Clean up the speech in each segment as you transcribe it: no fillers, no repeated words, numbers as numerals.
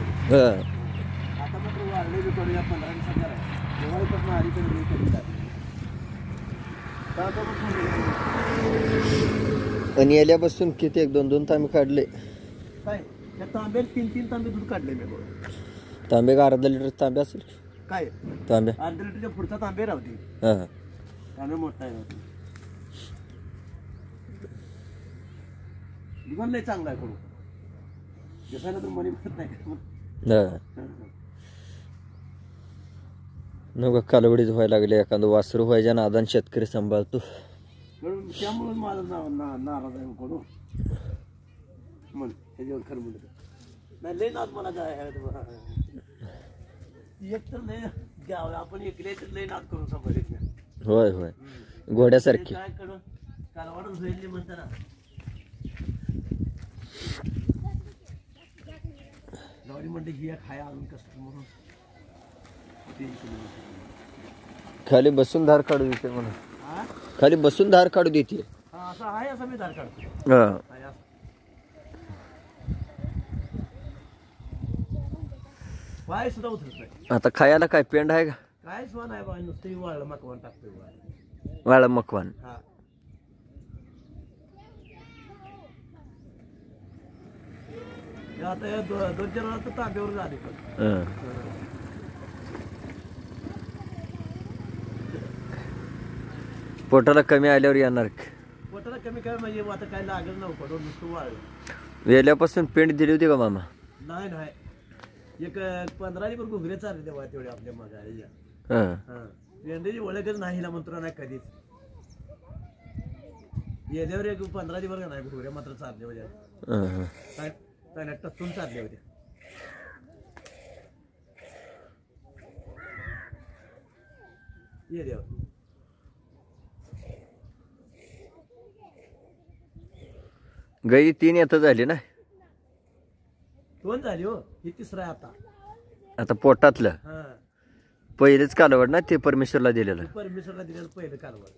आता मात्र वाढले बी करूया 15 दिवसात आहे दिवाळीपासून अलीकडे कमी झाली. आणि याल्यापासून किती 1-2 तांबे काढले काय त्या तांब्यात 3 तांबे दूध काढले मी बघ. तांबे का अर्धा लिटर तांबे असेल काय तांबे अर्धा लिटरच्या पुढचा तांबे राहते. हां तांबे मोठा आहे दिवण लय चांगला आहे करू जसायला तर मनी म्हणत नाही. नको कालवडीच व्हायला लागले एखादं वासरू व्हायच्या नादान शेतकरी सांभाळतो त्यामुळे माझं नाराज आहे करू म्हण त्याच्यावर खरं म्हणत नाही लय नाद मला काय एक तर लय द्यावं आपण एकले तर लय नाद करून सांभाळत नाही. होय होय घोड्यासारखी काय करू कालवाडच होईल म्हणता ना गाडी म्हणते ही खाया अजून कसं म्हणून खाली बसून धार काढू देते म्हणून खाली बसून धार काढू देते असं आहे असं मी धार काढतो. पाय सुद्धा उतरत नाही. आता खायला काय पेंड आहे का काय सुद्धा नाही बा नुसतं वाळलं मकवान टाकतोय वाळा मकवान. आता या 2-4 वेळा तर तांब्यावर झाले पण पोटाला कमी आल्यावर येणार पोटाला कमी काय म्हणजे आता काय लागलं नव्हतं नुसतं वाळलं. वेल्यापासून पेंड दिली होती का मामा? नाही नाही एक 15 दिवस घुगरे चालले तेव्हा तेवढे आपल्या मागायला पेंडीची ओळखच नाही हिला मंत्र नाही कधीच येल्यावर एक 15 दिवस का नाही घुगरे मात्र चालले होते काय काय टचून चालले होते. येल्यावर गाई 3 येतं झाली ना 2 झाली हो ही 3रा आहे आता. आता पोटातलं पहिलेच कालवड ना ते परमेश्वरला दिलेलं परमेश्वरला दिलेलं पहिलं कालवड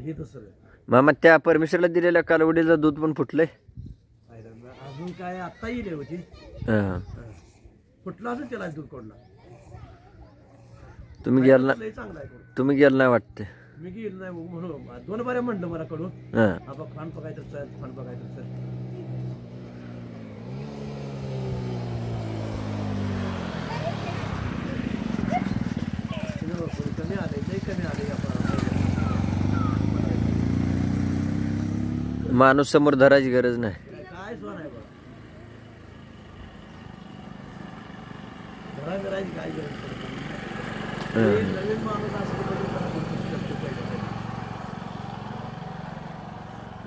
हे दुसरं. मामा त्या परमेश्वरला दिलेल्या कालवडीचं दूध पण फुटलंय अजून काय आता येईल होती फुटलं असेल त्याला दूध कोणला. तुम्ही गेला चांगला आहे तुम्ही गेला नाही वाटते. मी गेलो नाही म्हणून 2 बाऱ्या म्हणलं मला कडून आपण खाण बघायचं सर खाण बघायचं सर कमी आले लई कमी आले. माणूस समोर धरायची गरज नाही काय सोन आहे बघ घरा करायची काय गरज नवीन माणूस असं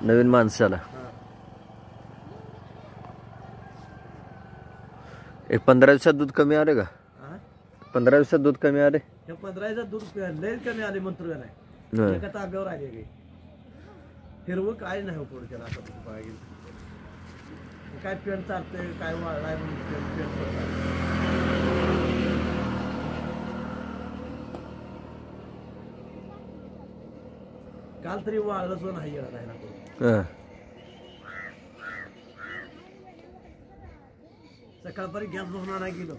नवीन माणसाला एक 15 दिवसात दूध कमी आले का 15 दिवसात दूध कमी आले 15 दिवसात दूध लय कमी आले मंत्र नाही एका तांब्यावर आले गे फिरवं काय नाही हो पुढे त्याला आता बघायला काय पेंट चालतंय काय वाढलाय म्हणून पेंट काल तरी वाढलं सुद्धा नाही येणार आहे ना सकाळपर्यंत गॅस भरून नाही गेलो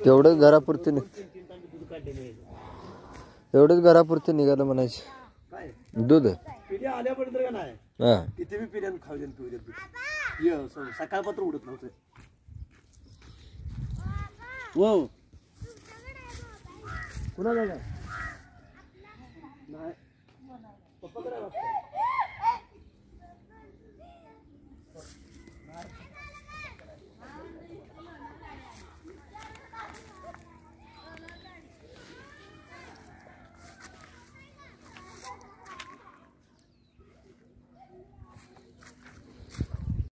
तेवढंच घरापुरती एवढंच घरापुरती निघालं म्हणायचं काय दूध पिढ्या आल्यापर्यंत का नाही किती बी पिढ्यानं खाऊ देत पिऊ देत सकाळपत्र उडत नव्हतं हो कुणा जागा नाही पप्पा करायला